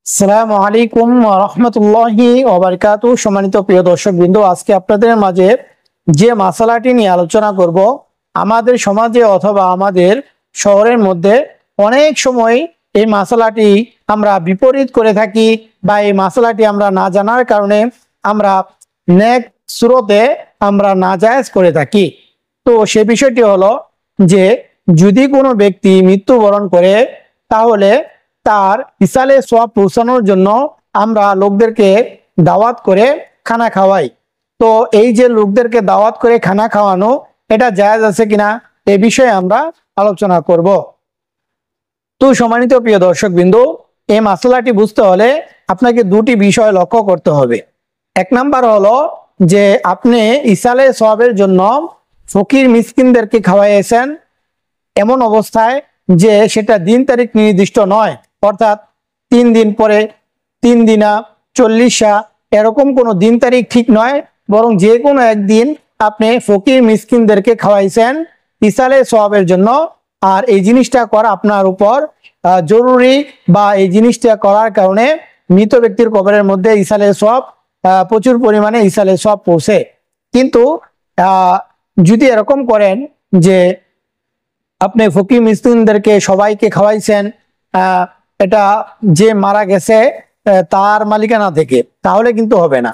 আসসালামু আলাইকুম ওয়া রাহমাতুল্লাহি ওয়া বারাকাতুহু। সম্মানিত প্রিয় দর্শকবৃন্দ, আজকে আপনাদের মাঝে যে মাসালাটি নিয়ে আলোচনা করব, আমাদের সমাজে অথবা আমাদের শহরের মধ্যে অনেক সময় এই মাসালাটি আমরা বিপরীত করে থাকি বা এই মাসালাটি আমরা না জানার কারণে আমরা নেক সুরতে আমরা নাজায়েজ করে থাকি। তো সে বিষয়টি হলো যে যদি কোনো ব্যক্তি মৃত্যুবরণ করে তাহলে তার ইসালে সওয়াব পৌঁছানোর জন্য আমরা লোকদেরকে দাওয়াত করে খানা খাওয়াই। তো এই যে লোকদেরকে দাওয়াত করে খানা খাওয়ানো, এটা জায়েজ আছে কিনা এ বিষয়ে আমরা আলোচনা করব। তো সম্মানিত প্রিয় দর্শকবৃন্দ, এই মাসলাটি বুঝতে হলে আপনাকে দুটি বিষয় লক্ষ্য করতে হবে। এক নাম্বার হলো যে আপনি ইসালে সওয়াবের জন্য ফকির মিসকিনদেরকে খাওয়াইয়েছেন এমন অবস্থায় যে সেটা দিন তারিখ নির্দিষ্ট নয়, অর্থাৎ 3 দিন পরে 3 দিনা 40 এরকম কোনো দিন তারিখ ঠিক নয়, বরং যে কোনো একদিন আপনি ফকির মিসকিনদেরকে খাওয়াইছেন ইসালে সওয়াবের জন্য। আর এই জিনিসটা করা আপনার উপর জরুরি, বা এই জিনিসটা করার কারণে মৃত ব্যক্তির কবরের মধ্যে ইসালে সওয়াব প্রচুর পরিমাণে ইসালে সওয়াব পৌঁছে। কিন্তু যদি এরকম করেন যে আপনি ফকির মিসকিনদেরকে সবাইকে খাওয়াইছেন এটা যে মারা গেছে তার মালিকানা থেকে, তাহলে কিন্তু হবে না।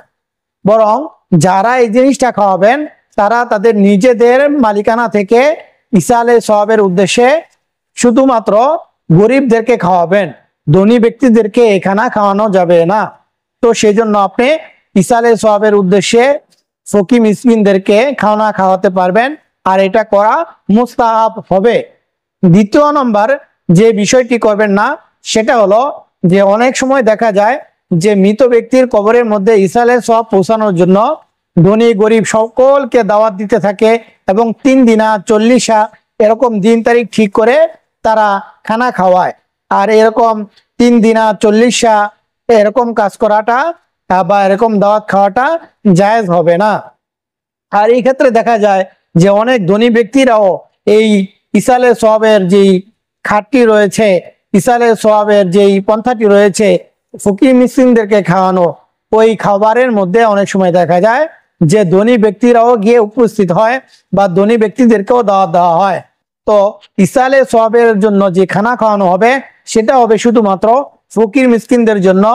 বরং যারা এই জিনিসটা খাওয়াবেন তারা তাদের নিজেদের মালিকানা থেকে ইসালে সওয়াবের উদ্দেশ্যে শুধুমাত্র গরিবদেরকে খাওয়াবেন, ধনী ব্যক্তিদেরকে এই খানা খাওয়ানো যাবে না। তো সেই জন্য আপনি ইসালে সওয়াবের উদ্দেশ্যে ফকির মিসকিনদেরকে খাওয়া খাওয়াতে পারবেন, আর এটা করা মুস্তাহাব হবে। দ্বিতীয় নম্বর যে বিষয়টি করবেন না সেটা হলো যে অনেক সময় দেখা যায় যে মৃত ব্যক্তির কবরের মধ্যে ইসালে সওয়াব পৌঁছানোর জন্য ধনী গরিব সকলকে দাওয়াত দিতে থাকে এবং 3 দিনা 40 এরকম দিন তারিখ ঠিক করে তারা খানা খাওয়ায়। আর এরকম 3 দিনা 40 এরকম কাজ করাটা বা এরকম দাওয়াত খাওয়াটা জায়েজ হবে না। আর এই ক্ষেত্রে দেখা যায় যে অনেক ধনী ব্যক্তিরাও এই ইসালে সওয়াবের যেই খাটটি রয়েছে, ইসালে সওয়াবের যেই পন্থাটি রয়েছে ফকির মিসকিনদেরকে খাওয়ানো, ওই খাবারের মধ্যে অনেক সময় দেখা যায় যে ধনী ব্যক্তিরাও গিয়ে উপস্থিত হয় বা ধনী ব্যক্তিদেরকেও দাওয়াত দেওয়া হয়। তো ইসালে সওয়াবের জন্য যে খানা খাওয়ানো হবে সেটা হবে শুধুমাত্র ফকির মিসকিনদের জন্য।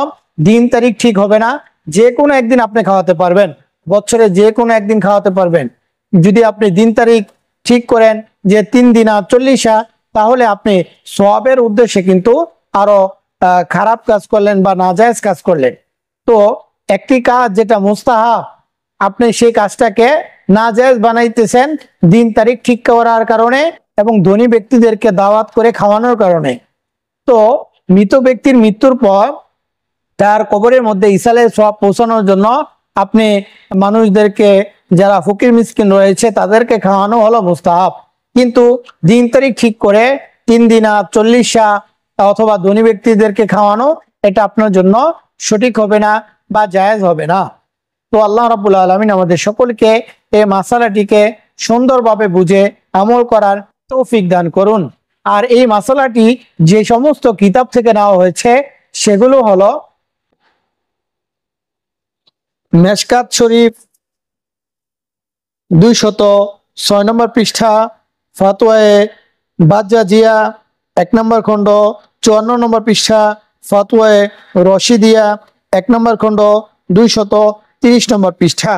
দিন তারিখ ঠিক হবে না, যে কোনো একদিন আপনি খাওয়াতে পারবেন, বছরে যে কোনো একদিন খাওয়াতে পারবেন। যদি আপনি দিন তারিখ ঠিক করেন যে 3 দিনা 40, তাহলে আপনি সওয়াবের উদ্দেশ্যে কিন্তু আরো খারাপ কাজ করলেন বা নাজায়েজ কাজ করলেন। তো একটি কাজ যেটা মুস্তাহাব, আপনি সেই কাজটাকে নাজায়েজ বানাইতেছেন দিন তারিখ ঠিক করার কারণে এবং ধনী ব্যক্তিদেরকে দাওয়াত করে খাওয়ানোর কারণে। তো মৃত ব্যক্তির মৃত্যুর পর তার কবরের মধ্যে ইসালে সওয়াব পৌঁছানোর জন্য আপনি মানুষদেরকে, যারা ফকির মিসকিন রয়েছে তাদেরকে খাওয়ানো হলো মুস্তাহাব। কিন্তু দিন তারিখ ঠিক করে 3 দিনা 40 অথবা ধনী ব্যক্তিদেরকে খাওয়ানো, এটা আপনার জন্য সঠিক হবে না বা জায়েজ হবে না। তো আল্লাহ রাব্বুল আলামিন আমাদের সকলকে এই মাসালাটিকে সুন্দরভাবে বুঝে আমল করার তৌফিক দান করুন। আর এই মাসালাটি যে সমস্ত কিতাব থেকে নেওয়া হয়েছে সেগুলো হলো মেশকাত শরীফ 206 নম্বর পৃষ্ঠা, ফাতোয়ায়ে বাজ্জাজিয়া 1 নম্বর খণ্ড 54 নম্বর পৃষ্ঠা, ফাতোয়ায়ে রশিদিয়া 1 নম্বর খণ্ড 230 নম্বর পৃষ্ঠা।